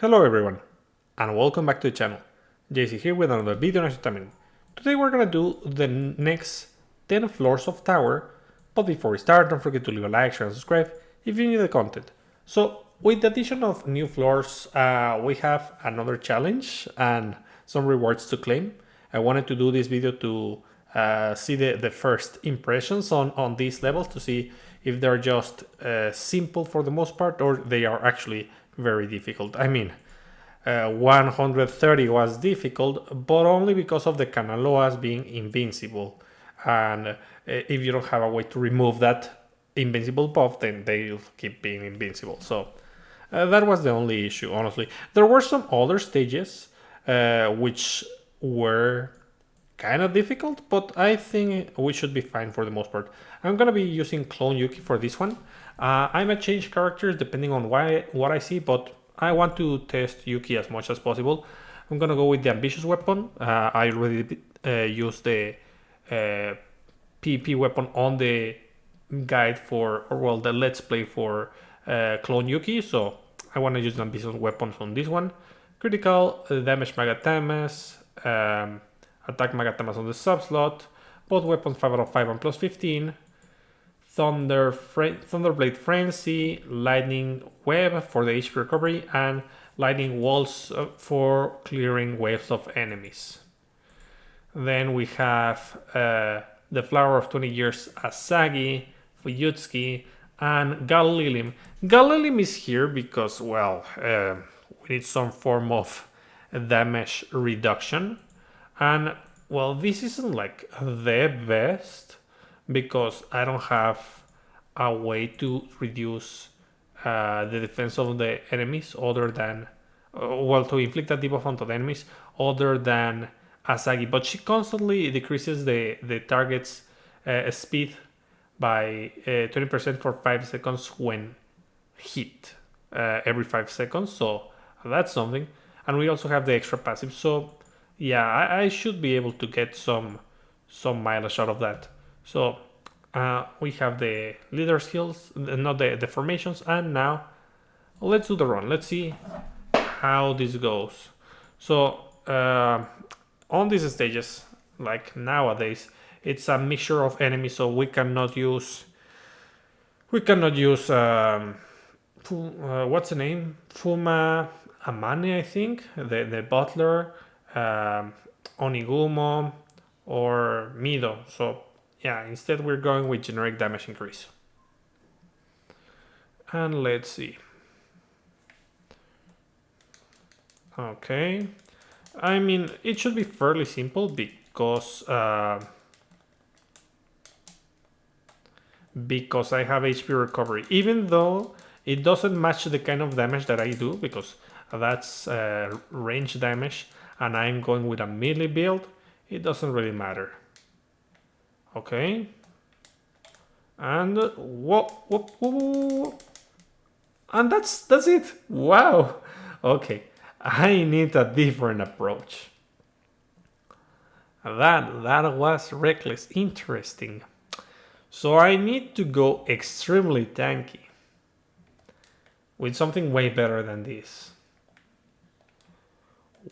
Hello everyone, and welcome back to the channel. JC here with another video on Taimanin. Today we're gonna do the next 10 floors of tower, but before we start, don't forget to leave a like, share, and subscribe if you enjoy the content. So, with the addition of new floors, we have another challenge and some rewards to claim. I wanted to do this video to see the first impressions on these levels to see if they're just simple for the most part or they are actually very difficult. I mean, 130 was difficult, but only because of the Kanaloas being invincible. And if you don't have a way to remove that invincible buff, then they'll keep being invincible. So that was the only issue, honestly. There were some other stages which were kind of difficult, but I think we should be fine for the most part. I'm gonna be using Clone Yuki for this one. I might change characters depending on what I see, but I want to test Yuki as much as possible. I'm gonna go with the ambitious weapon. I already used the PvP weapon on the guide for, or well, the let's play for Clone Yuki, so I want to use the ambitious weapons on this one. Critical damage Magatamas, attack Magatamas on the sub slot, both weapons 5 out of 5 and plus 15. Thunderblade Frenzy, Lightning Web for the HP recovery, and Lightning Walls for clearing waves of enemies. Then we have the Flower of 20 Years Asagi, Fuyutsuki, and Galilim. Galilim is here because, well, we need some form of damage reduction. And, well, this isn't like the best because I don't have a way to reduce the defense of the enemies other than, well, to inflict a debuff onto the enemies other than Asagi. But she constantly decreases the target's speed by 20% for 5 seconds when hit every 5 seconds. So that's something. And we also have the extra passive. So yeah, I should be able to get some mileage out of that. So we have the leader skills, not the formations, and now let's do the run. Let's see how this goes. So on these stages, like nowadays, it's a mixture of enemies, so we cannot use what's the name? Fuma Amane, I think, the butler, Onigumo, or Mido. So yeah, instead we're going with generic damage increase. And let's see. Okay. I mean, it should be fairly simple because I have HP recovery. Even though it doesn't match the kind of damage that I do, because that's range damage, and I'm going with a melee build, it doesn't really matter. Okay. And whoa. And that's it. Wow. Okay. I need a different approach. That was reckless. Interesting. So I need to go extremely tanky with something way better than this.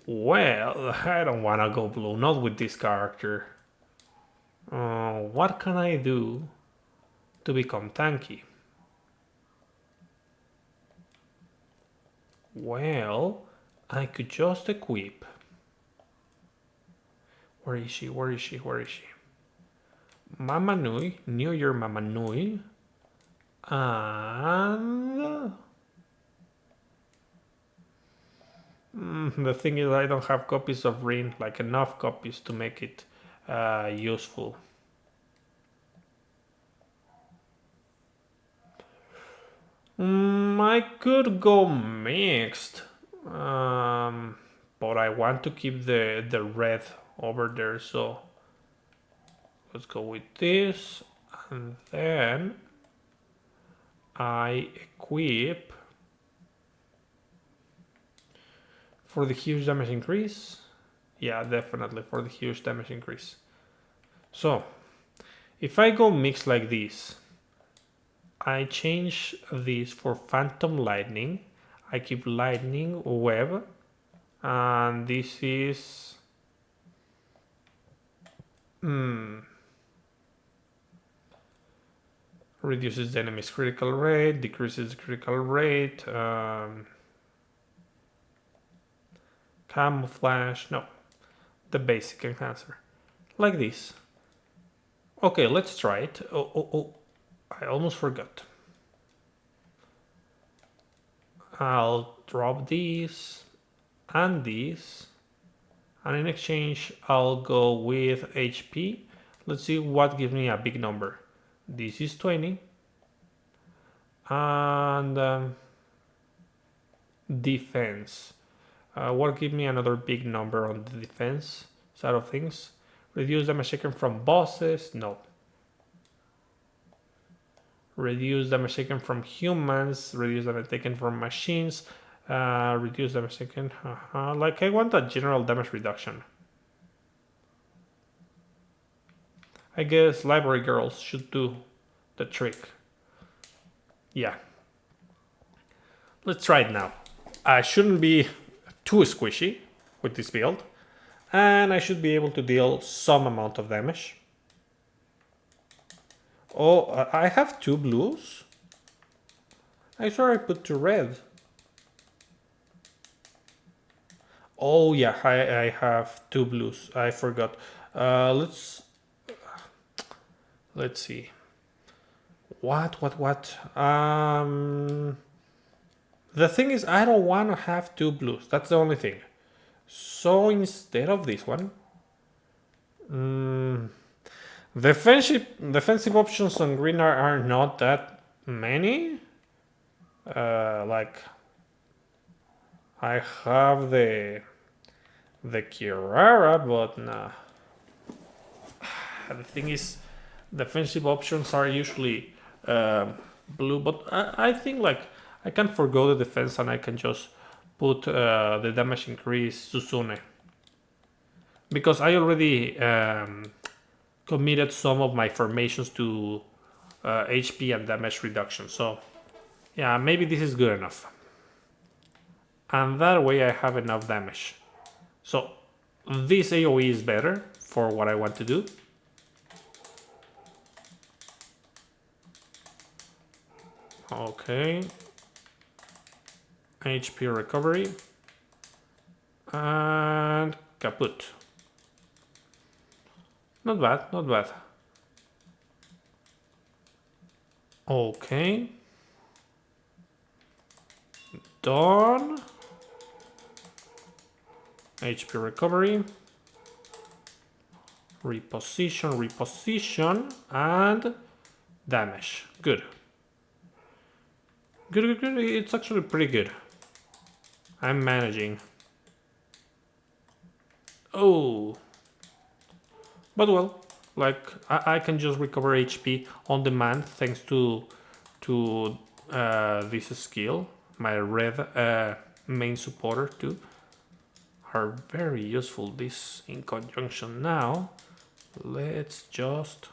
Well, I don't want to go blue, not with this character. What can I do to become tanky? Well, I could just equip. Where is she? Mama Nui, New Year Mama Nui. And the thing is, I don't have copies of Rin, like enough copies to make it useful. I could go mixed, but I want to keep the red over there, so let's go with this, and then I equip for the huge damage increase. Yeah, definitely for the huge damage increase. So if I go mixed like this, I change this for Phantom Lightning, I keep lightning web, and this is reduces the enemy's critical rate, decreases the critical rate, camouflage, no, the basic enhancer, like this. Okay, let's try it. Oh, I almost forgot. I'll drop these and these, and in exchange I'll go with HP. Let's see what gives me a big number. This is 20, and defense. What gives me another big number on the defense side of things? Reduce damage taken from bosses, no. Reduce damage taken from humans, reduce damage taken from machines, reduce damage taken, like I want a general damage reduction. I guess library girls should do the trick. Yeah. Let's try it now. I shouldn't be too squishy with this build, and I should be able to deal some amount of damage. Oh, I have 2 blues? I swear I put 2 red. Oh yeah, I have 2 blues. I forgot. Let's see. What? The thing is, I don't want to have 2 blues. That's the only thing. So instead of this one, defensive options on green are not that many. Like I have the Kirara, but nah. The thing is, defensive options are usually blue, but I think like I can forgo the defense and I can just put the damage increase Susune, because I already committed some of my formations to HP and damage reduction. So yeah, maybe this is good enough, and that way I have enough damage. So this AoE is better for what I want to do. Okay, HP recovery and kaput. Not bad, not bad. Okay, done. HP recovery, reposition, and damage. Good. Good. It's actually pretty good. I'm managing. Oh. But well, like I can just recover HP on demand thanks to this skill. My red main supporter too are very useful. This in conjunction now. Let's just.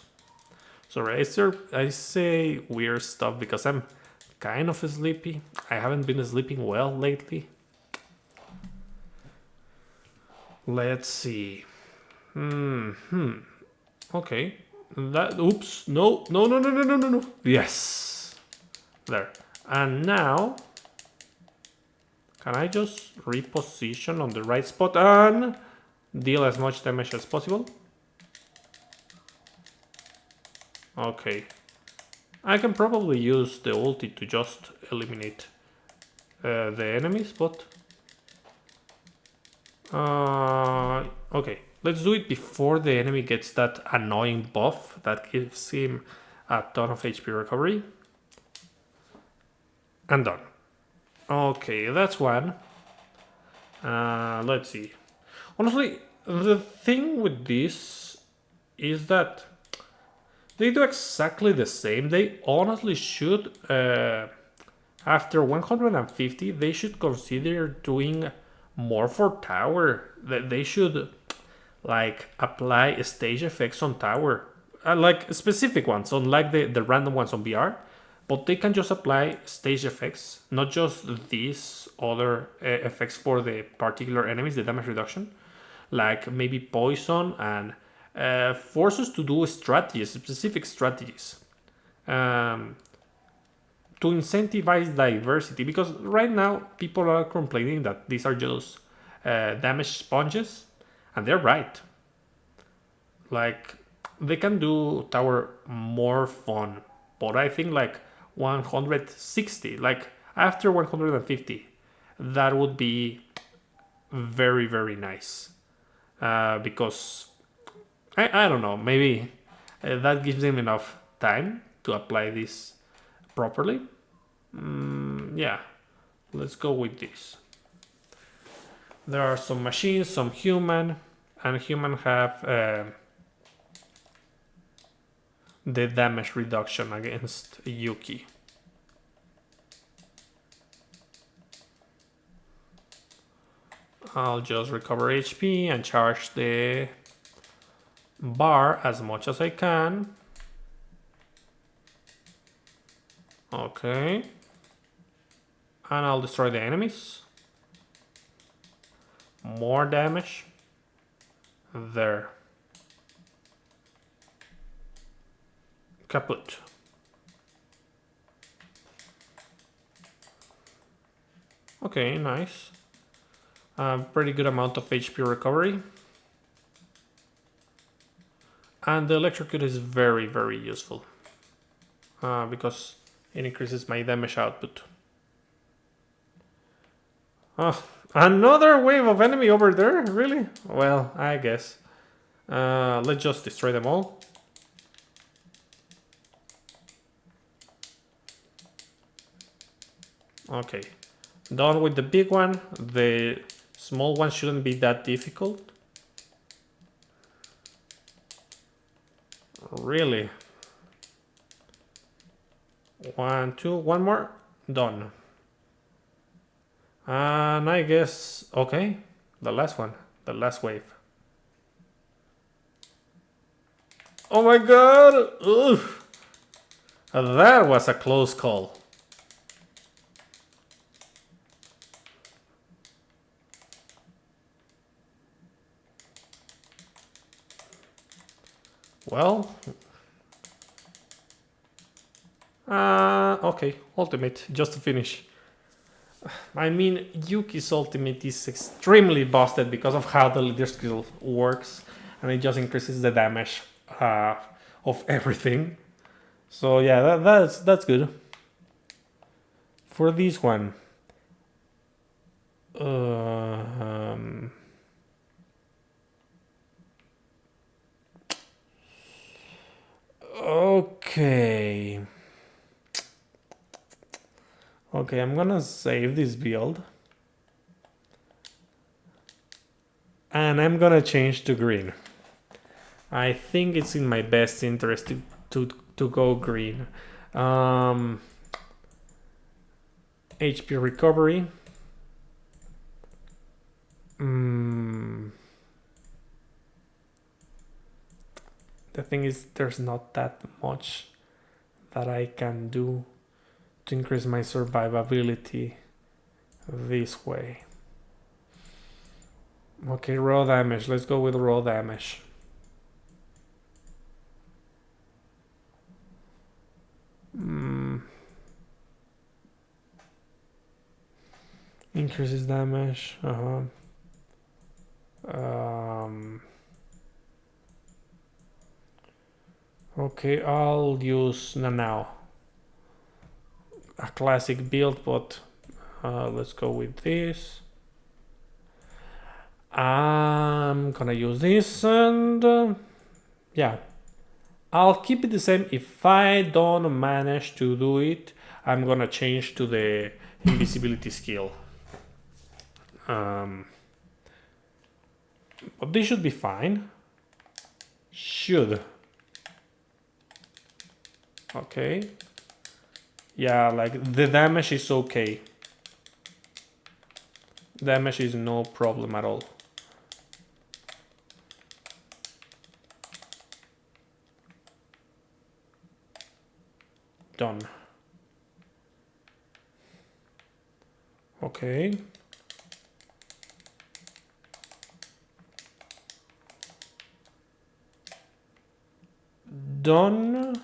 Sorry, I say weird stuff because I'm kind of sleepy. I haven't been sleeping well lately. Let's see. Okay. That. Oops. No. Yes. There. And now, can I just reposition on the right spot and deal as much damage as possible? Okay. I can probably use the ulti to just eliminate the enemies, but okay, let's do it before the enemy gets that annoying buff that gives him a ton of HP recovery. And done. Okay, that's one. Let's see. Honestly, the thing with this is that they do exactly the same. They honestly should, after 150, they should consider doing more for tower. They should like apply stage effects on tower, like specific ones, unlike the random ones on BR. but they can just apply stage effects, not just these other effects for the particular enemies, the damage reduction, like maybe poison, and force us to do strategies, specific strategies, to incentivize diversity, because right now people are complaining that these are just damage sponges, and they're right. Like, they can do tower more fun, but I think like 160, like after 150, that would be very, very nice. Because I don't know, maybe that gives them enough time to apply this properly. Yeah, let's go with this. There are some machines, some human, and human have the damage reduction against Yuki. I'll just recover HP and charge the bar as much as I can. Okay. And I'll destroy the enemies. More damage. There. Kaput. Okay, nice. Pretty good amount of HP recovery. And the electrocute is very, very useful. Because it increases my damage output. Oh, another wave of enemy over there? Really? Well, I guess. Let's just destroy them all. Okay. Done with the big one. The small one shouldn't be that difficult. Really? 1, 2, one more. Done. And I guess, okay, the last one, the last wave. Oh my god! Oof. That was a close call. Well, okay, ultimate, just to finish. I mean, Yuki's ultimate is extremely busted because of how the leader skill works, and it just increases the damage of everything. So yeah, that's good. For this one, okay. Okay, I'm gonna save this build. And I'm gonna change to green. I think it's in my best interest to go green. HP recovery. The thing is, there's not that much that I can do to increase my survivability this way. Okay, raw damage. Let's go with raw damage. Increases damage. Okay, I'll use now a classic build, but let's go with this. I'm gonna use this, and yeah, I'll keep it the same. If I don't manage to do it, I'm gonna change to the invisibility skill. But this should be fine. Should. Okay. Yeah, like the damage is okay. Damage is no problem at all. Done. Okay. Done.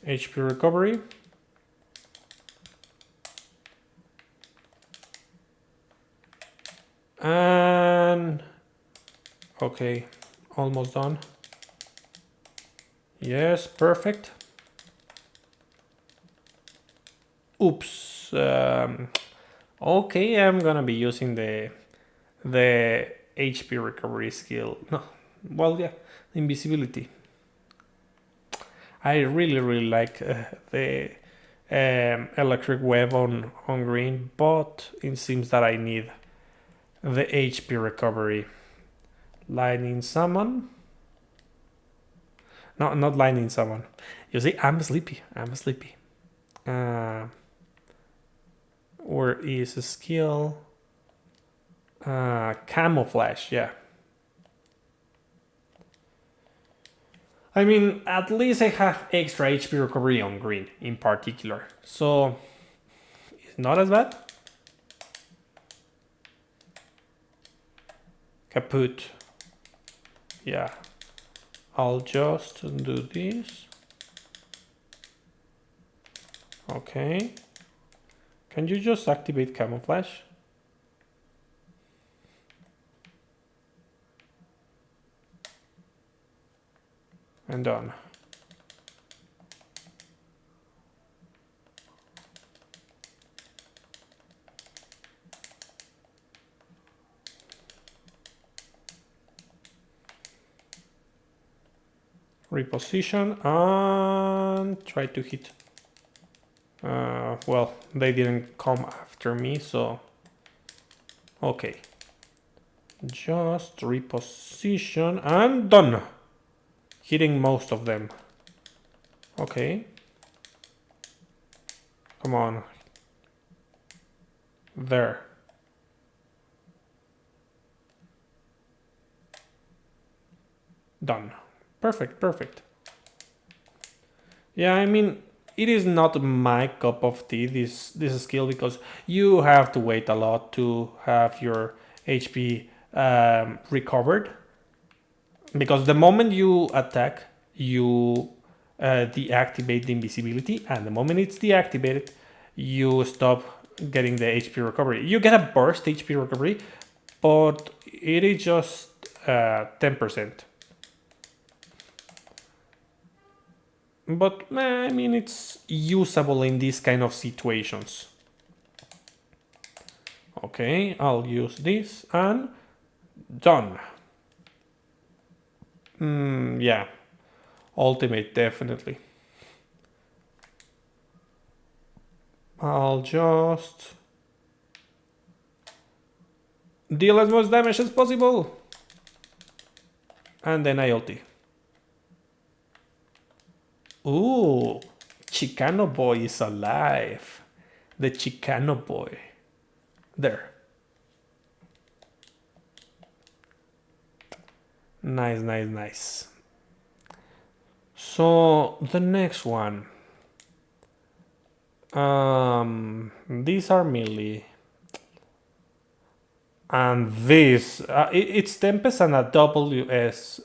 HP recovery. And okay, almost done. Yes, perfect. Oops. Okay, I'm gonna be using the HP recovery skill. No, well, yeah, invisibility. I really like the electric web on green, but it seems that I need the HP recovery. Lightning summon. No, not lightning summon. You see, I'm sleepy. Where is a skill? Camouflage, yeah. I mean, at least I have extra HP recovery on green in particular. So, it's not as bad. Kaput. Yeah. I'll just do this. Okay. Can you just activate camouflage? And done. Reposition and try to hit. Well, they didn't come after me, so okay. Just reposition and done. Hitting most of them. Okay. Come on. There. Done. Perfect. Yeah, I mean, it is not my cup of tea, this skill, because you have to wait a lot to have your HP recovered. Because the moment you attack, you deactivate the invisibility, and the moment it's deactivated, you stop getting the HP recovery. You get a burst HP recovery, but it is just 10%. But I mean, it's usable in these kind of situations. Okay, I'll use this and done. Yeah, ultimate definitely. I'll just deal as much damage as possible. And then I ulti. Ooh, Chicano boy is alive. The Chicano boy. There. Nice. So the next one. These are melee. And this, it's Tempest and a LWS.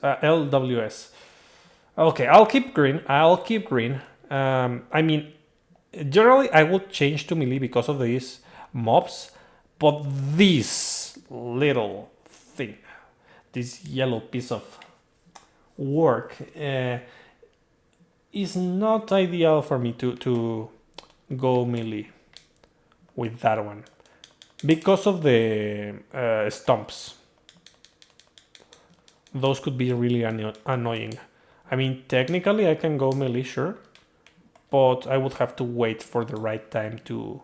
Okay, I'll keep green. I mean, generally I would change to melee because of these mobs, but this little thing, this yellow piece of work, is not ideal for me to go melee with that one because of the stumps. Those could be really annoying. I mean, technically I can go melee, sure, but I would have to wait for the right time to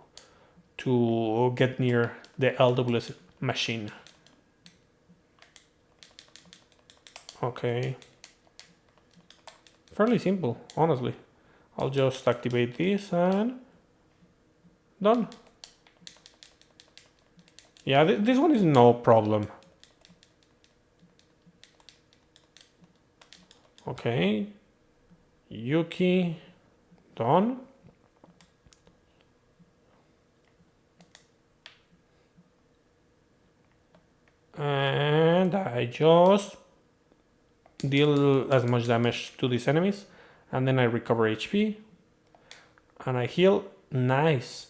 get near the LWS machine. Okay. Fairly simple, honestly. I'll just activate this and done. Yeah, this one is no problem. Okay. Yuki, done. I just deal as much damage to these enemies, and then I recover HP, and I heal. Nice.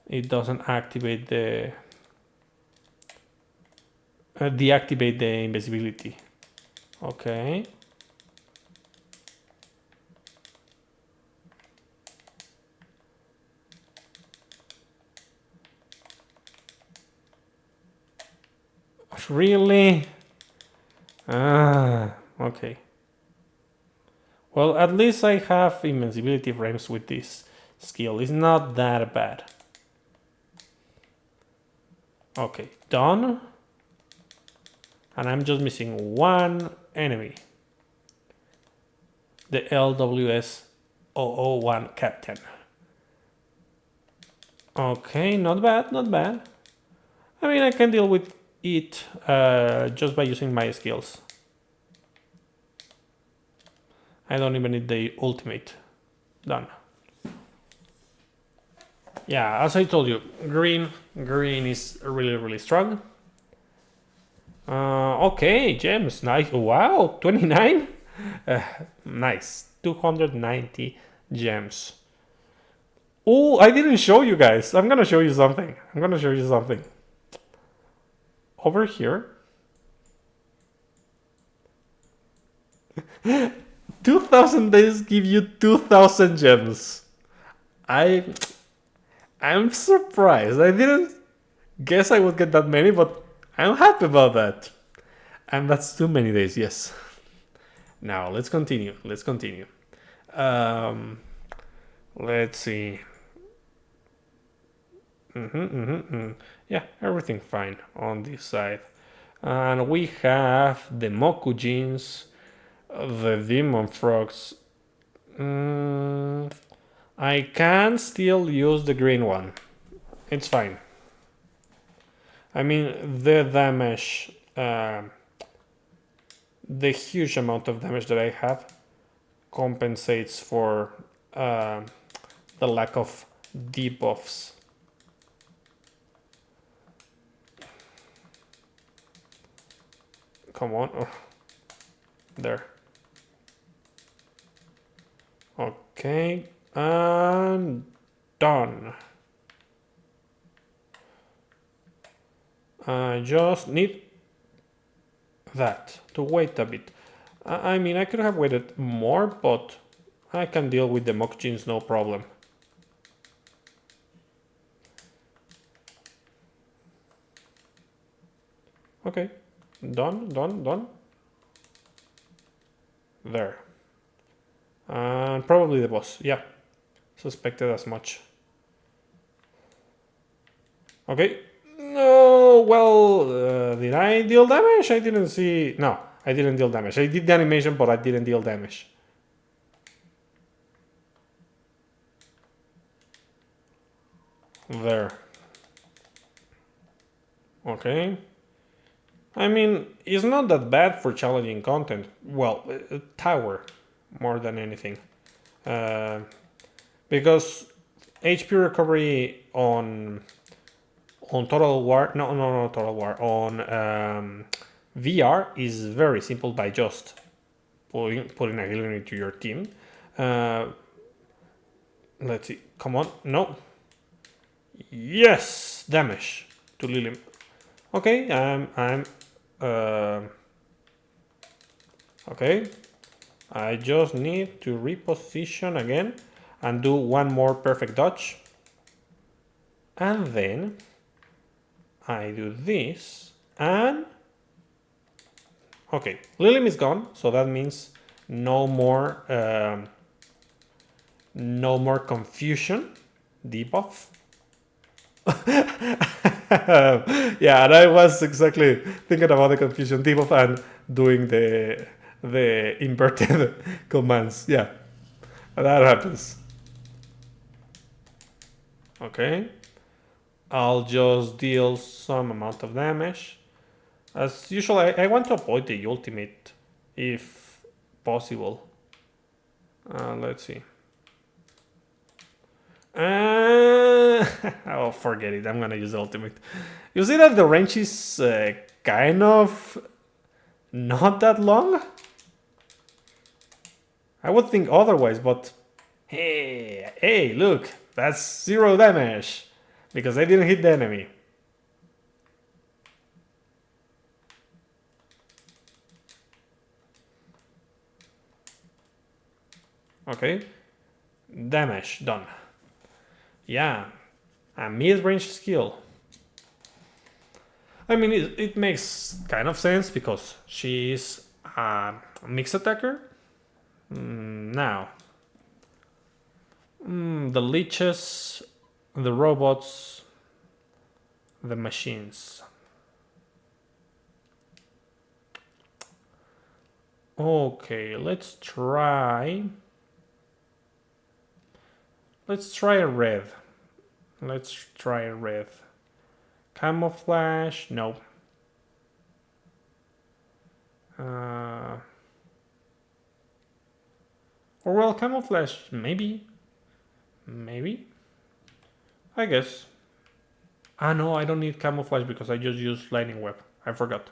It doesn't activate the... deactivate the invisibility. Okay. Really? Okay. Well, at least I have invincibility frames with this skill. It's not that bad. Okay, done. And I'm just missing one enemy. The LWS 001 Captain. Okay, not bad, not bad. I mean, I can deal with it just by using my skills. I don't even need the ultimate. Done. Yeah, as I told you, green is really, really strong. Okay, gems, nice. Wow, 29? Nice, 290 gems. Oh, I didn't show you guys. I'm gonna show you something. Over here. 2,000 days give you 2,000 gems. I'm surprised. I didn't guess I would get that many, but I'm happy about that. And that's too many days, yes. Now, let's continue. Let's see. Yeah, everything fine on this side. And we have the Mokujins, the Demon Frogs. I can still use the green one. It's fine. I mean, the damage, the huge amount of damage that I have compensates for the lack of debuffs. Come on. Oh. There. Okay. And done. I just need that to wait a bit. I mean, I could have waited more, but I can deal with the Mokujins, no problem. Okay, done. There. And probably the boss, yeah. Suspected as much. Okay. No, well, did I deal damage? I didn't see... No, I didn't deal damage. I did the animation, but I didn't deal damage. There. Okay. I mean, it's not that bad for challenging content. Well, tower, more than anything. Because HP recovery on Total War, no, Total War, on VR is very simple by just putting a healer into your team. Let's see, come on, no. Yes, damage to Lilim. Okay, okay. I just need to reposition again and do one more perfect dodge. And then I do this and... Okay, Lilim is gone, so that means no more confusion. Debuff. Yeah, and I was exactly thinking about the confusion debuff and doing the inverted commands. Yeah, that happens. Okay, I'll just deal some amount of damage. As usual, I want to avoid the ultimate if possible. Let's see. Oh, forget it. I'm gonna use the ultimate. You see that the range is kind of not that long? I would think otherwise, but hey, look, that's 0 damage because I didn't hit the enemy. Okay, damage done. Yeah, a mid-range skill. I mean, it makes kind of sense because she's a mixed attacker. Now, the leeches, the robots, the machines. Okay, let's try a red. Let's try a red. Camouflage, no. Or well, camouflage, maybe. Maybe. I guess. Ah, no, I don't need camouflage because I just used lightning web. I forgot.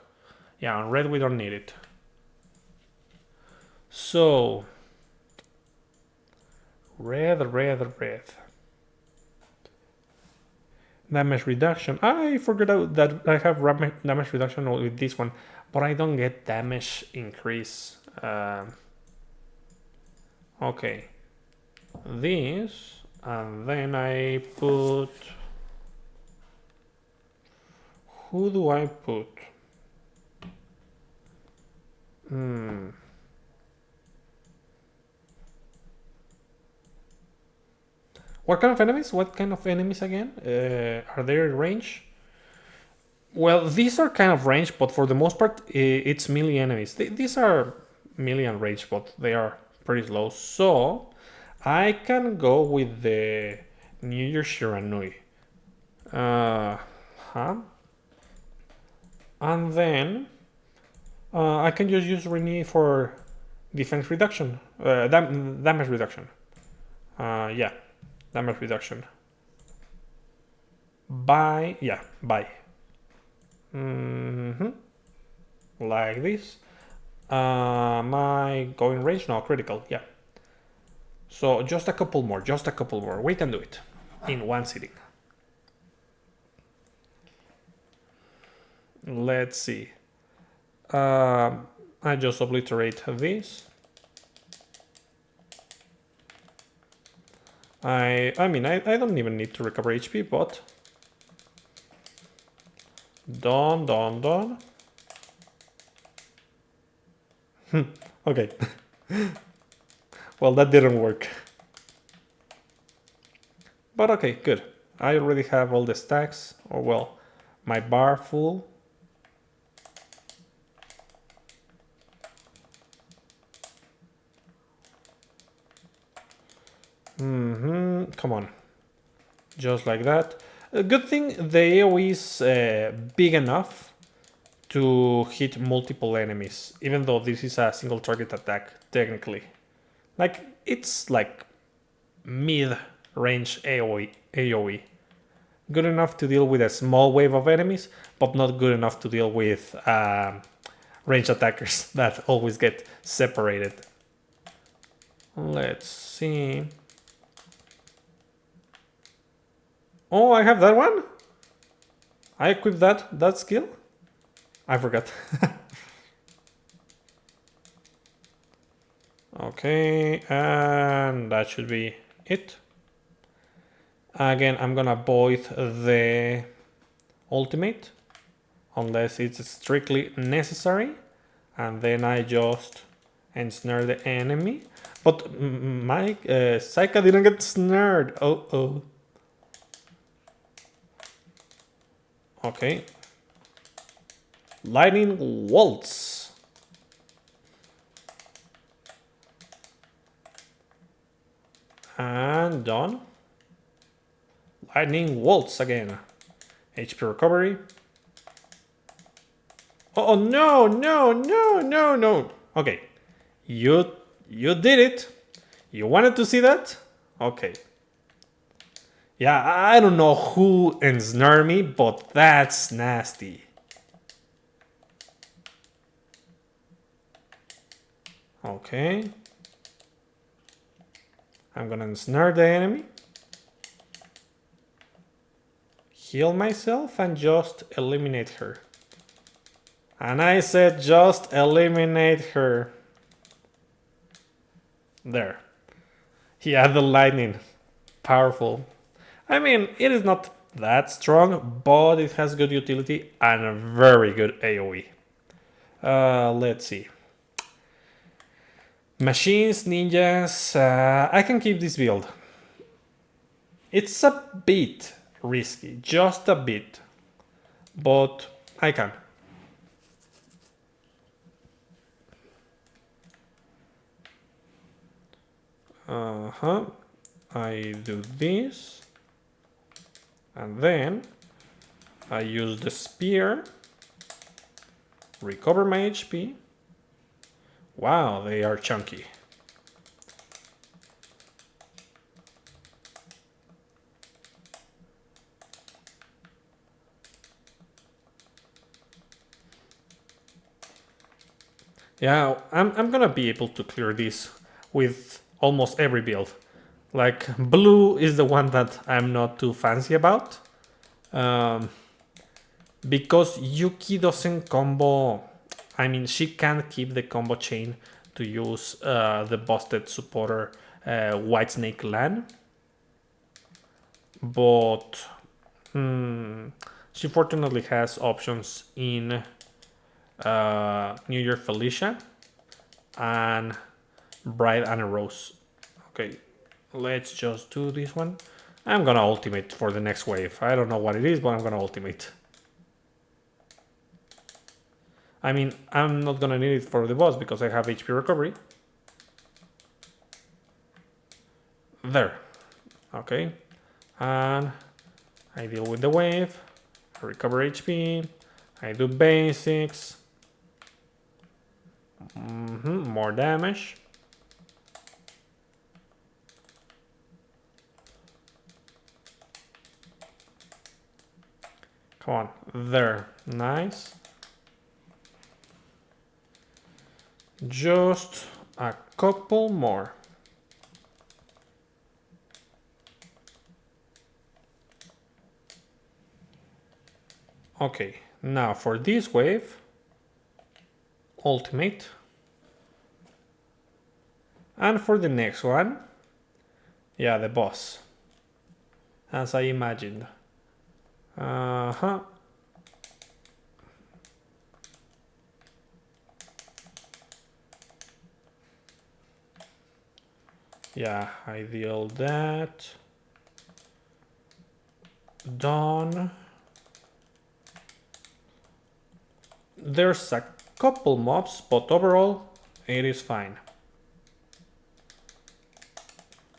Yeah, on red we don't need it. So, red. Damage reduction. I forgot that I have damage reduction with this one, but I don't get damage increase. Okay. This, and then I put... Who do I put? What kind of enemies? What kind of enemies again? Are they in range? Well, these are kind of range, but for the most part, it's melee enemies. These are melee and range, but they are pretty slow. So, I can go with the New Year Shiranui. And then, I can just use Rini for defense reduction. Damage reduction. Yeah. Damage reduction. By. Like this. My going range? No, critical, yeah. So just a couple more. We can do it in one sitting. Let's see. I just obliterate this. I mean, I don't even need to recover HP, but... Done. Okay. Well, that didn't work. But okay, good. I already have all the stacks, or well, my bar full. Come on. Just like that. A good thing the AoE is big enough to hit multiple enemies, even though this is a single target attack, technically. Like, it's like mid-range AoE. Good enough to deal with a small wave of enemies, but not good enough to deal with range attackers that always get separated. Let's see. Oh, I have that one? I equipped that skill? I forgot. Okay, and that should be it. Again, I'm gonna avoid the ultimate unless it's strictly necessary, and then I just ensnare the enemy. But my Saika didn't get snared. Oh. Okay. Lightning Waltz. And done. Lightning Waltz again. HP recovery. Oh no. Okay. You did it. You wanted to see that? Okay. Yeah, I don't know who ensnared me, but that's nasty. Okay. I'm gonna ensnare the enemy. Heal myself and just eliminate her. And I said just eliminate her. There. He had the lightning. Powerful. I mean, it is not that strong, but it has good utility and a very good AoE. Let's see. Machines, ninjas. I can keep this build. It's a bit risky, just a bit, but I can. I do this, and then I use the spear, recover my HP. Wow, they are chunky. Yeah, I'm gonna be able to clear this with almost every build. Like, blue is the one that I'm not too fancy about. Because Yuki doesn't combo. I mean, she can keep the combo chain to use the busted supporter Whitesnake Lan. But she fortunately has options in New Year Felicia and Bride and a Rose. Okay, let's just do this one. I'm gonna ultimate for the next wave. I don't know what it is, but I'm gonna ultimate. I mean, I'm not gonna need it for the boss because I have HP recovery. There. Okay. And I deal with the wave. I recover HP. I do basics. More damage. Come on. There. Nice. Just a couple more. Okay, now for this wave, ultimate. And for the next one, yeah, the boss. As I imagined. Yeah, I deal that. Done. There's a couple mobs, but overall, it is fine.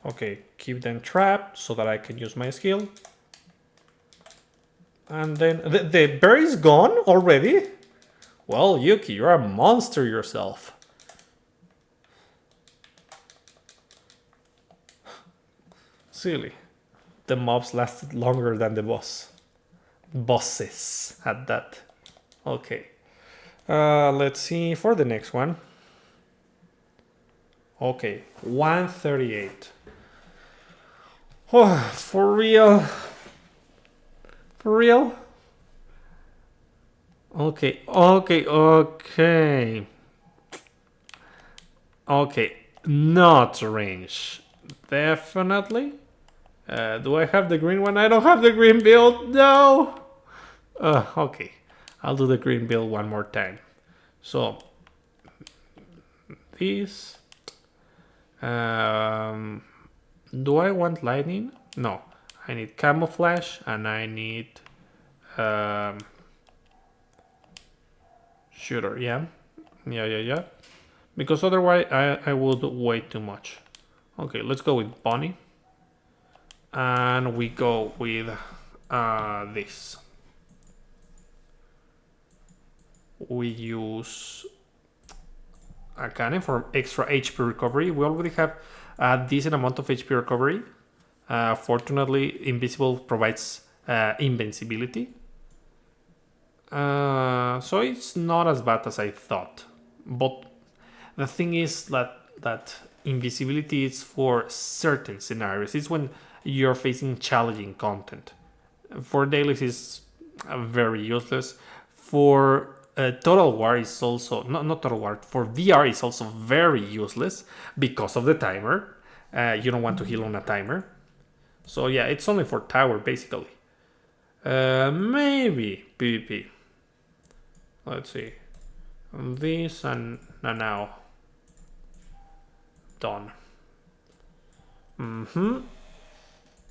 Okay, keep them trapped so that I can use my skill. And then the bear is gone already? Well, Yuki, you're a monster yourself. Silly. The mobs lasted longer than the boss. Bosses at that. Okay. Let's see for the next one. Okay, 138. Oh, for real? For real? Okay. Okay, not range. Definitely. Do I have the green one? I don't have the green build. No. Okay, I'll do the green build one more time. So this. Do I want lightning? No. I need camouflage and I need shooter. Yeah. Because otherwise I would wait too much. Okay, let's go with Bonnie. And we go with this. We use a cannon for extra HP recovery. We already have a decent amount of HP recovery. Fortunately, Invisible provides invincibility. So it's not as bad as I thought. But The thing is that invisibility is for certain scenarios. It's when you're facing challenging content. For dailies is very useless. For Total War is also not Total War. For VR is also very useless because of the timer. You don't want to heal on a timer. So yeah, it's only for tower basically. Maybe PvP. Let's see. This and now. Done.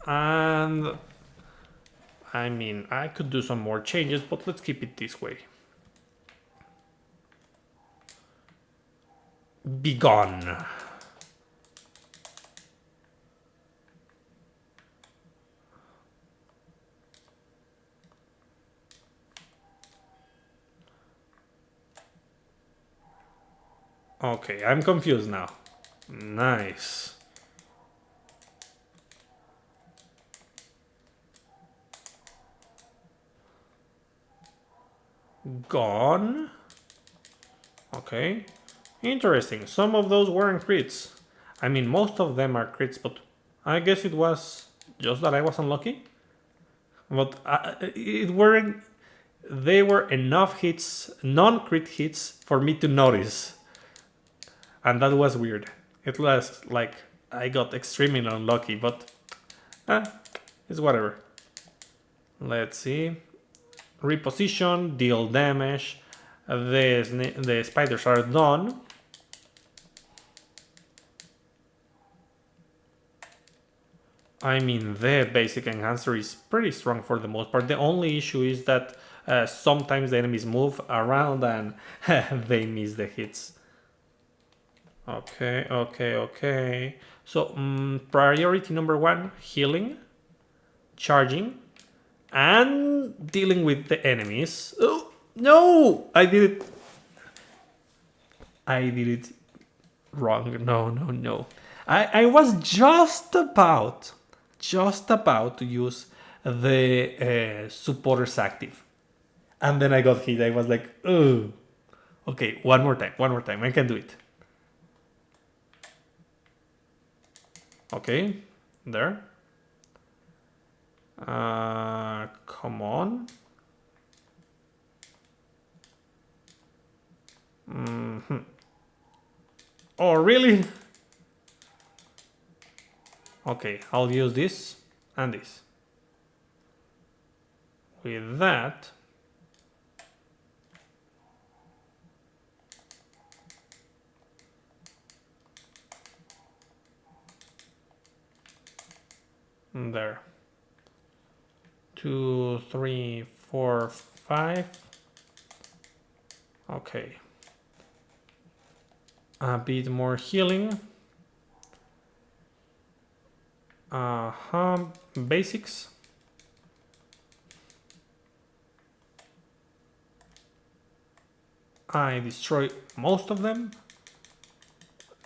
And I mean, I could do some more changes, but let's keep it this way. Be gone. Okay, I'm confused now. Nice. Gone. Okay. Interesting. Some of those weren't crits. I mean, most of them are crits, but I guess it was just that I was unlucky. But it weren't. They were enough hits, non-crit hits, for me to notice. And that was weird. It was like I got extremely unlucky, but it's whatever. Let's see. Reposition, deal damage. The spiders are done. I mean, the basic enhancer is pretty strong for the most part. The only issue is that sometimes the enemies move around and they miss the hits. Okay. So, priority number 1, healing, charging, and dealing with the enemies. Oh, no! I did it wrong. No. I was just about to use the supporters active. And then I got hit. I was like, oh. Okay, one more time. I can do it. Okay, there. Come on. Oh, really? Okay, I'll use this and this. With that, there. 2, 3, 4, 5. Okay. A bit more healing. Basics. I destroy most of them.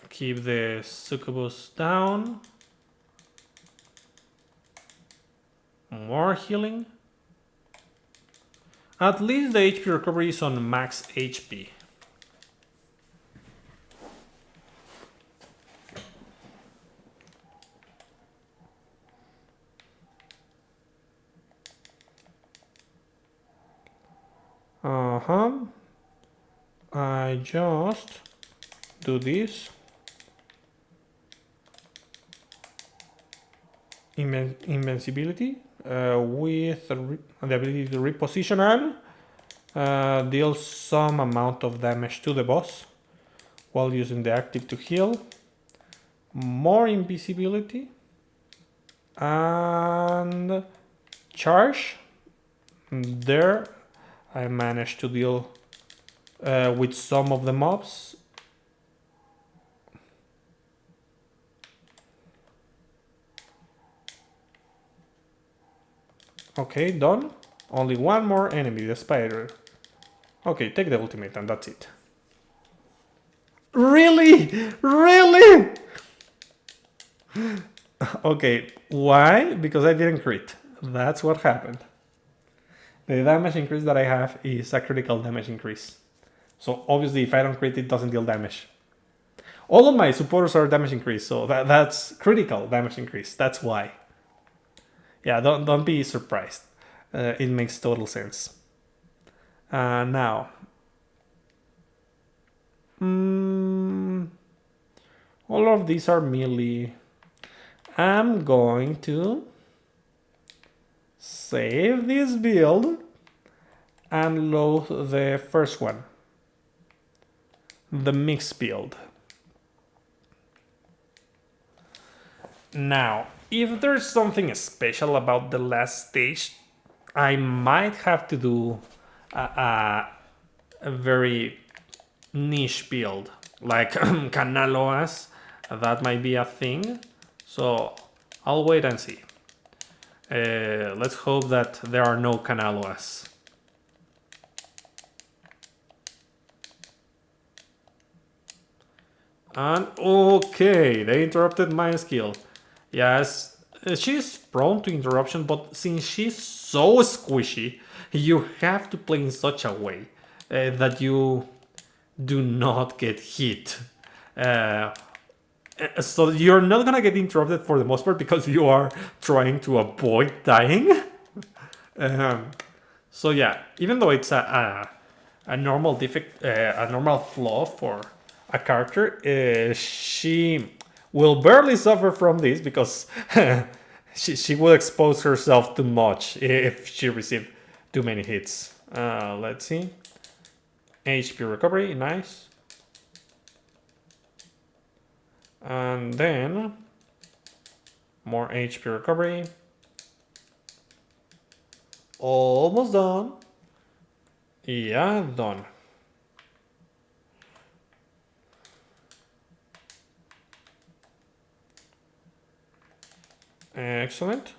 Keep the succubus down. More healing. At least the HP recovery is on max HP. I just do this. Invincibility with the ability to reposition and deal some amount of damage to the boss while using the active to heal. More invisibility and charge. There I managed to deal with some of the mobs. Okay, done. Only one more enemy, the spider. Okay, take the ultimate and that's it. Really? Really? Okay, why? Because I didn't crit. That's what happened. The damage increase that I have is a critical damage increase. So obviously if I don't crit, it doesn't deal damage. All of my supporters are damage increase, so that's critical damage increase. That's why. Yeah, don't be surprised. It makes total sense. Now, all of these are melee. I'm going to save this build and load the first one, the mix build. Now, if there's something special about the last stage, I might have to do a very niche build, like Canaloas. That might be a thing, so I'll wait and see. Let's hope that there are no Canaloas. And okay, they interrupted my skill. Yes, she's prone to interruption, but since she's so squishy, you have to play in such a way that you do not get hit. So you're not gonna get interrupted for the most part because you are trying to avoid dying. So yeah, even though it's a normal defect, a normal flaw for a character, she will barely suffer from this because she will expose herself too much if she received too many hits. Let's see. HP recovery, nice. And then more HP recovery. Almost done. Yeah, done. Excellent.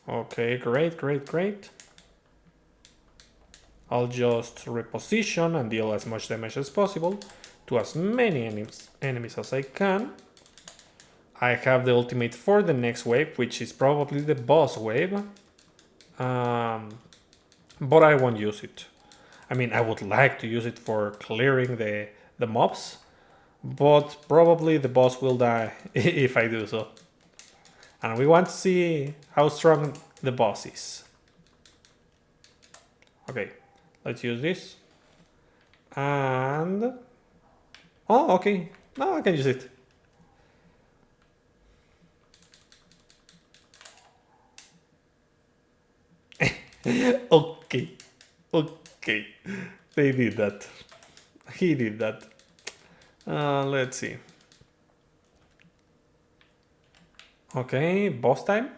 Okay, great. I'll just reposition and deal as much damage as possible to as many enemies as I can. I have the ultimate for the next wave, which is probably the boss wave. But I won't use it. I mean, I would like to use it for clearing the mobs, but probably the boss will die if I do so. And we want to see how strong the boss is. Okay, let's use this. And... oh, okay. Now I can use it. Okay. They did that. He did that. Let's see. Okay, boss time.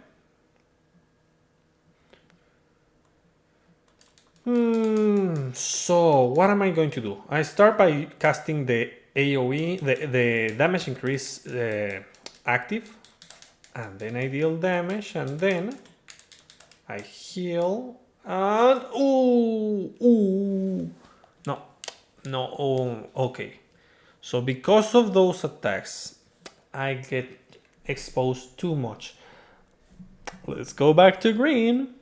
So what am I going to do? I start by casting the AoE, the damage increase active, and then I deal damage, and then I heal, and okay. So because of those attacks, I get exposed too much. Let's go back to green.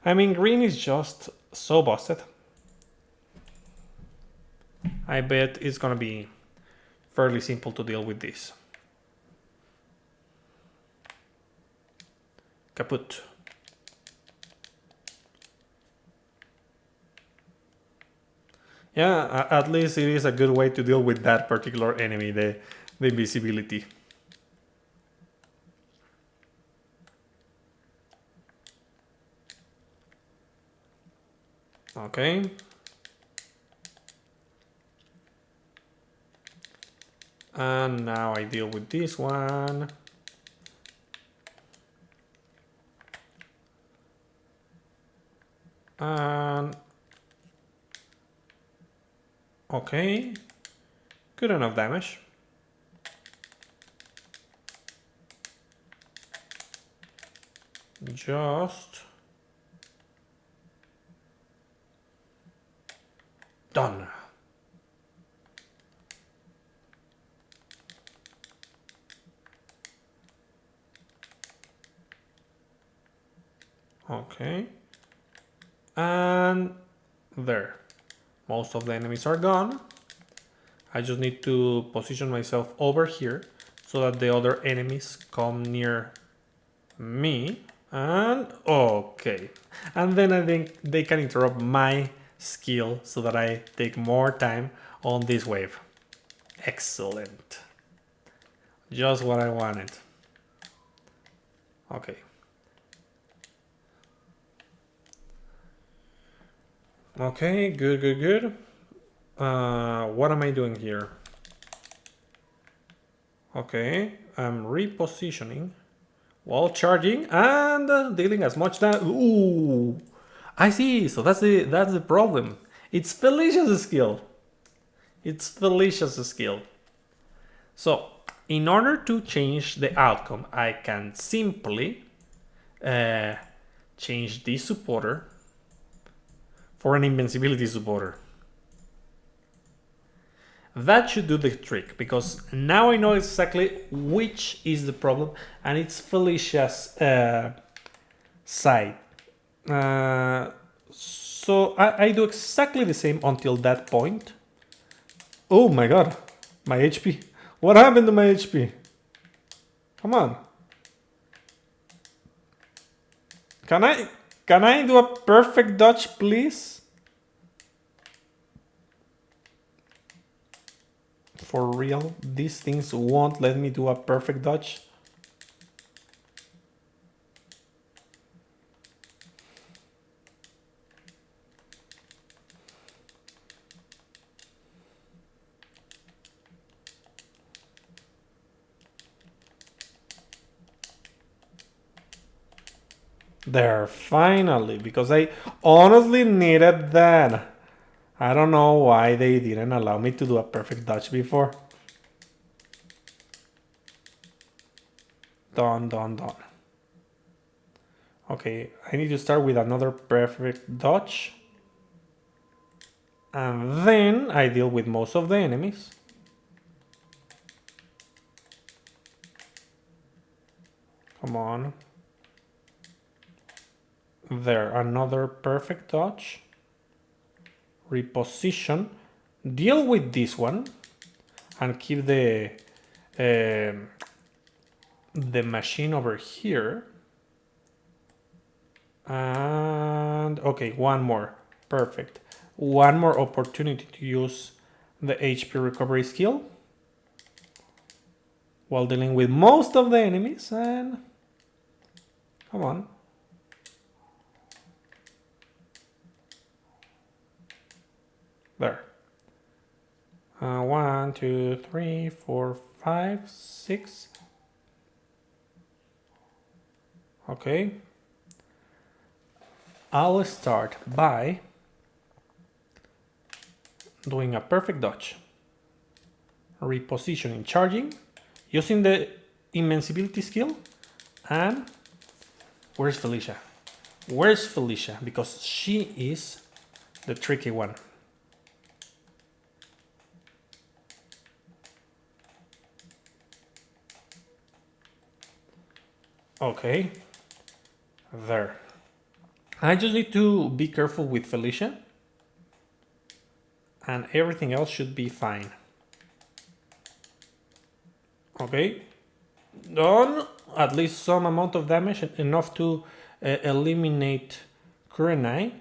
I mean, green is just so busted. I bet it's gonna be fairly simple to deal with this. Kaput. Yeah, at least it is a good way to deal with that particular enemy, the invisibility. Okay. And now I deal with this one. And okay, good enough damage. Just done. Okay. And there. Most of the enemies are gone. I just need to position myself over here so that the other enemies come near me. And okay. And then I think they can interrupt my skill so that I take more time on this wave. Excellent. Just what I wanted. Okay. Okay, good, good, good. What am I doing here? Okay, I'm repositioning while charging and dealing as much damage. Ooh, I see. So that's the problem. It's Felicia's skill. It's Felicia's skill. So in order to change the outcome, I can simply change this supporter for an invincibility supporter. That should do the trick, because now I know exactly which is the problem, and it's Felicia's side. So I do exactly the same until that point. Oh my god, my HP. What happened to my HP? Come on. Can I do a perfect dodge, please? For real, these things won't let me do a perfect dodge. There, finally, because I honestly needed that. I don't know why they didn't allow me to do a perfect dodge before. Done, done, done. Okay, I need to start with another perfect dodge. And then I deal with most of the enemies. Come on. There, another perfect dodge. Reposition. Deal with this one. And keep the machine over here. And okay, one more. Perfect. One more opportunity to use the HP recovery skill while dealing with most of the enemies. And come on. There. 1, 2, 3, 4, 5, 6. Okay. I'll start by doing a perfect dodge, repositioning, charging, using the invincibility skill, and where's Felicia? Where's Felicia? Because she is the tricky one. Okay, there. I just need to be careful with Felicia, and everything else should be fine. Okay, done. At least some amount of damage, enough to eliminate Kurenai.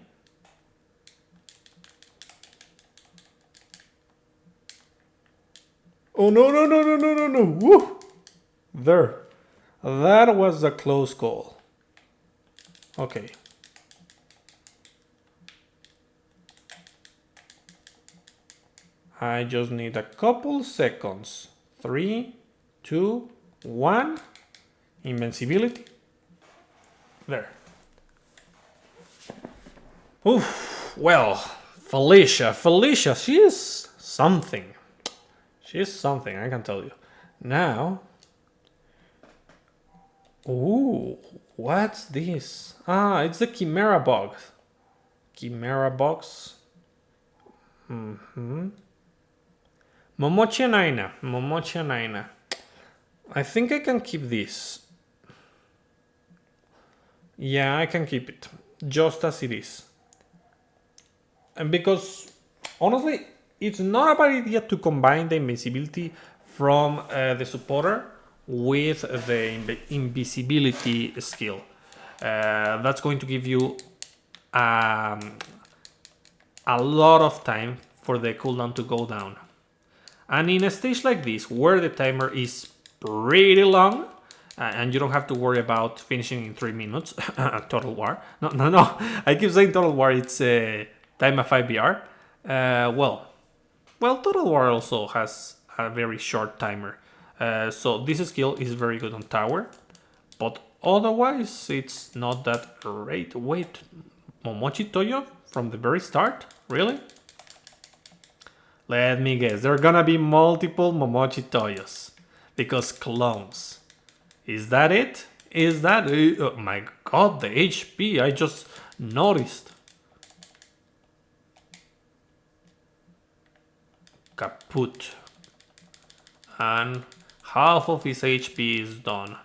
Oh no, no, no, no, no, no, no. Woo! There. That was a close call. Okay. I just need a couple seconds. 3, 2, 1. Invincibility. There. Oof. Well, Felicia, she is something. She is something, I can tell you. Now. Ooh, what's this? Ah, it's the Chimera box. Chimera box. Momochi and Aina. Momochi and Aina. I think I can keep this. Yeah, I can keep it just as it is. And because honestly, it's not a bad idea to combine the invisibility from the supporter with the invisibility skill. That's going to give you um, a lot of time for the cooldown to go down. And in a stage like this, where the timer is pretty long, and you don't have to worry about finishing in 3 minutes, Total War. No. I keep saying Total War, it's Time of 5BR. Well, Total War also has a very short timer. So this skill is very good on tower, but otherwise it's not that great. Wait, Momochi Toyo from the very start? Really? Let me guess, there are gonna be multiple Momochi Toyos. Because clones. Is that it? Is that it? Oh my god, the HP, I just noticed. Kaput. And half of his HP is done.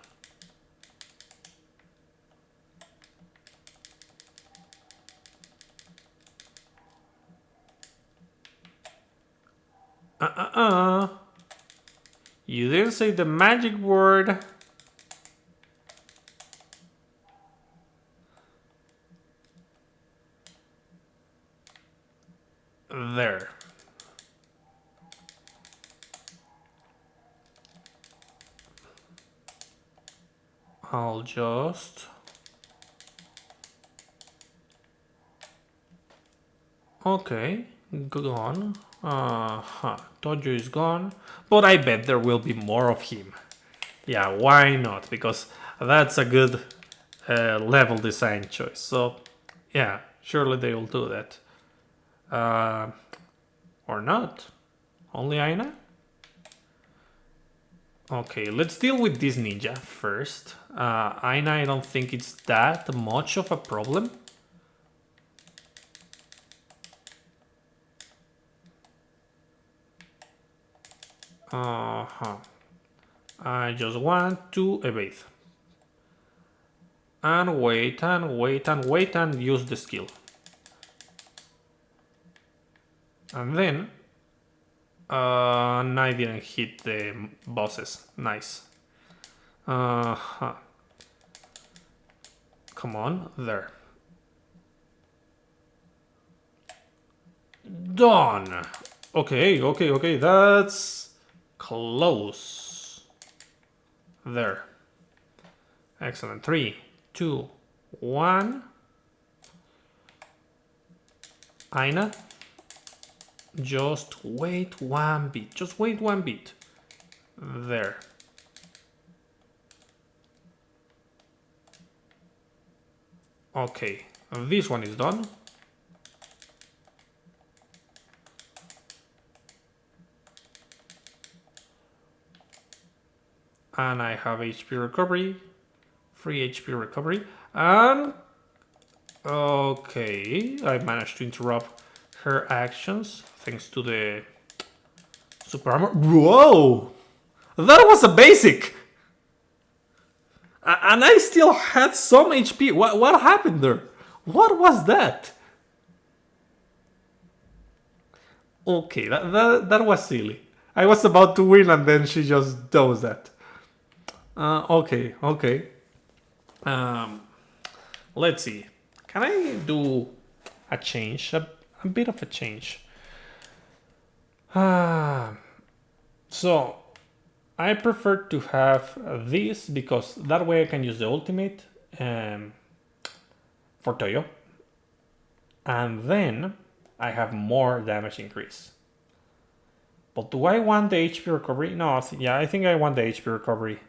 You didn't say the magic word. There. I'll just... Okay, gone. Tojo is gone. But I bet there will be more of him. Yeah, why not? Because that's a good level design choice. So, yeah, surely they will do that. Or not. Only Aina? Okay, let's deal with this ninja first. Aina, I don't think it's that much of a problem. I just want to evade. And wait, and wait, and wait, and use the skill. And then... and I didn't hit the bosses. Nice. Come on, there. Done. Okay, that's close. There. Excellent. 3, 2, 1. Aina. Just wait one bit. Just wait one bit. There. Okay, this one is done. And I have HP recovery. Free HP recovery. And... okay, I managed to interrupt her actions thanks to the super armor. Whoa! That was a basic! And I still had some HP. What happened there? What was that? Okay, that was silly. I was about to win and then she just does that. Okay. Let's see. Can I do a change? A bit of a change. So, I prefer to have this because that way I can use the ultimate for Toyo. And then I have more damage increase. But do I want the HP recovery? No, yeah, I think I want the HP recovery.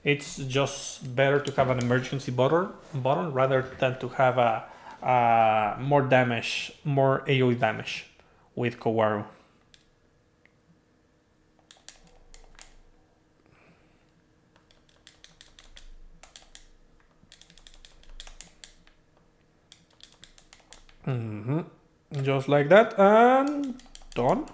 It's just better to have an emergency button rather than to have a more damage, more AoE damage with Kawaru. Just like that, and done.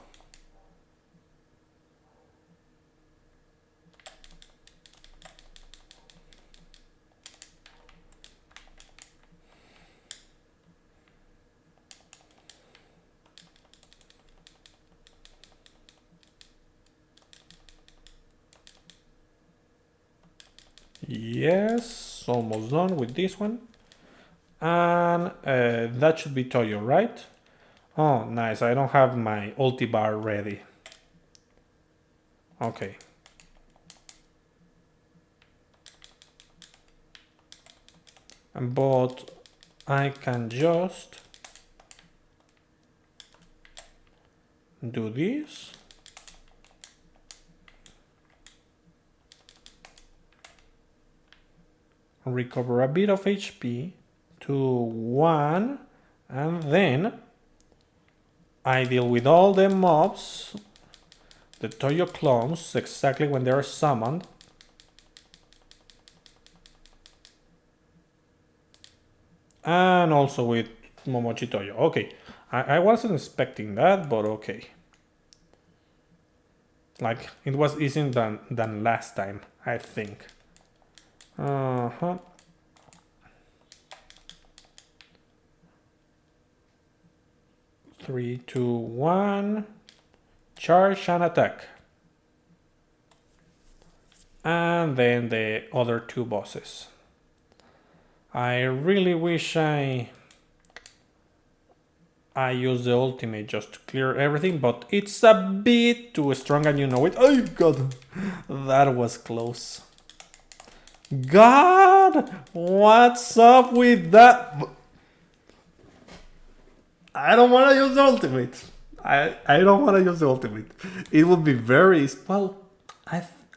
Yes, almost done with this one. And that should be Toyo, right? Oh, nice. I don't have my ulti bar ready. Okay. But I can just do this. Recover a bit of HP to 1, and then I deal with all the mobs, the Toyo clones, exactly when they are summoned. And also with Momochi Toyo. Okay, I wasn't expecting that, but okay. Like, it was easier than last time, I think. 3, 2, 1. Charge and attack. And then the other two bosses. I really wish I use the ultimate just to clear everything, but it's a bit too strong and you know it. Oh god, that was close. God, what's up with that? I don't want to use the ultimate. I don't want to use the ultimate. It would be very... Well,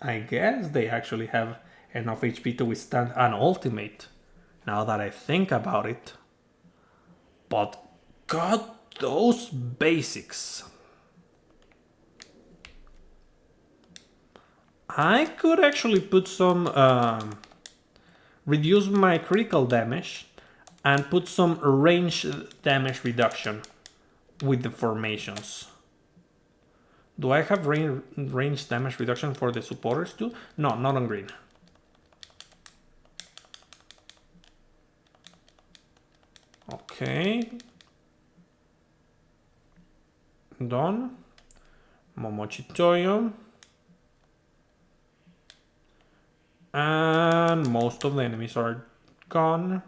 I guess they actually have enough HP to withstand an ultimate, now that I think about it. But God, those basics. I could actually put some... reduce my critical damage and put some range damage reduction with the formations. Do I have range damage reduction for the supporters too? No, not on green. Okay. Done. Momochi Toyo. And most of the enemies are gone.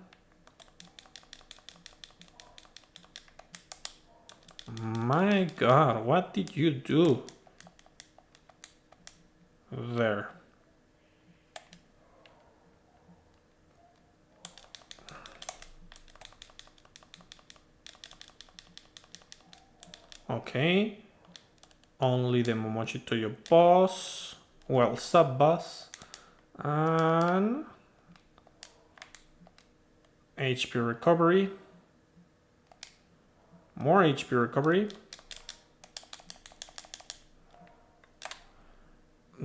My god, what did you do? There. Okay. Only the Momochi Toyo boss. Well, sub-boss. And... HP recovery. More HP recovery.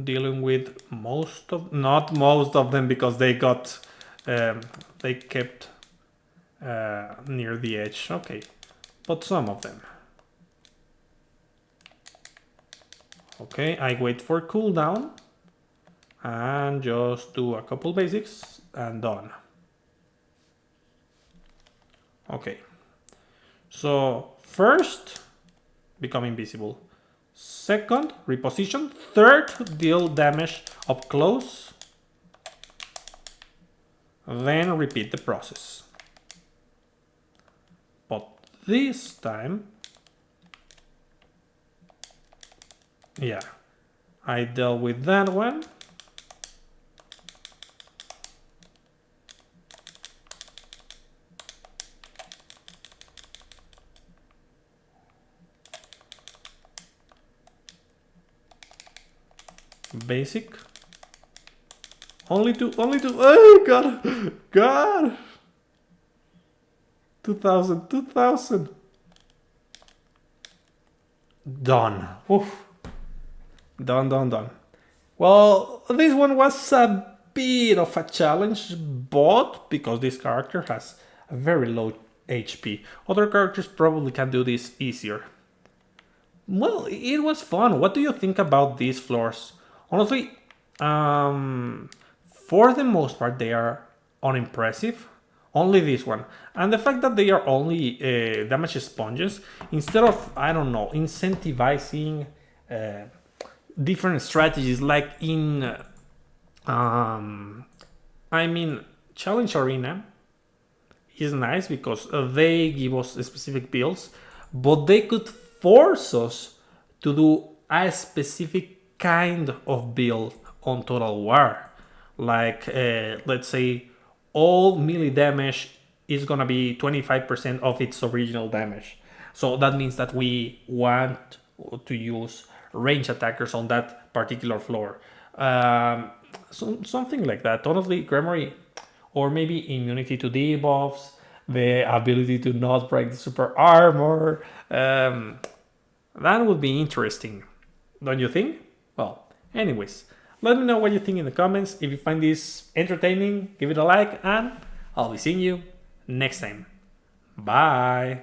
Dealing with most of... Not most of them, because they got... they kept near the edge. Okay. But some of them. Okay, I wait for cooldown. And just do a couple basics and done. Okay. So, first, become invisible. Second, reposition. Third, deal damage up close. Then repeat the process. But this time, yeah, I dealt with that one. Basic. Only two. Oh God. 2000. Done. Oof. Done. Well, this one was a bit of a challenge, but because this character has a very low HP, other characters probably can do this easier. Well, it was fun. What do you think about these floors? Honestly, for the most part, they are unimpressive. Only this one. And the fact that they are only damage sponges, instead of, I don't know, incentivizing different strategies like in I mean, Challenge Arena is nice because they give us specific builds, but they could force us to do a specific kind of build on Total War. Like, let's say, all melee damage is gonna be 25% of its original damage. So that means that we want to use range attackers on that particular floor. Something like that. Honestly, Gremory, or maybe immunity to debuffs, the ability to not break the super armor. That would be interesting, don't you think? Well, anyways, let me know what you think in the comments. If you find this entertaining, give it a like, and I'll be seeing you next time. Bye.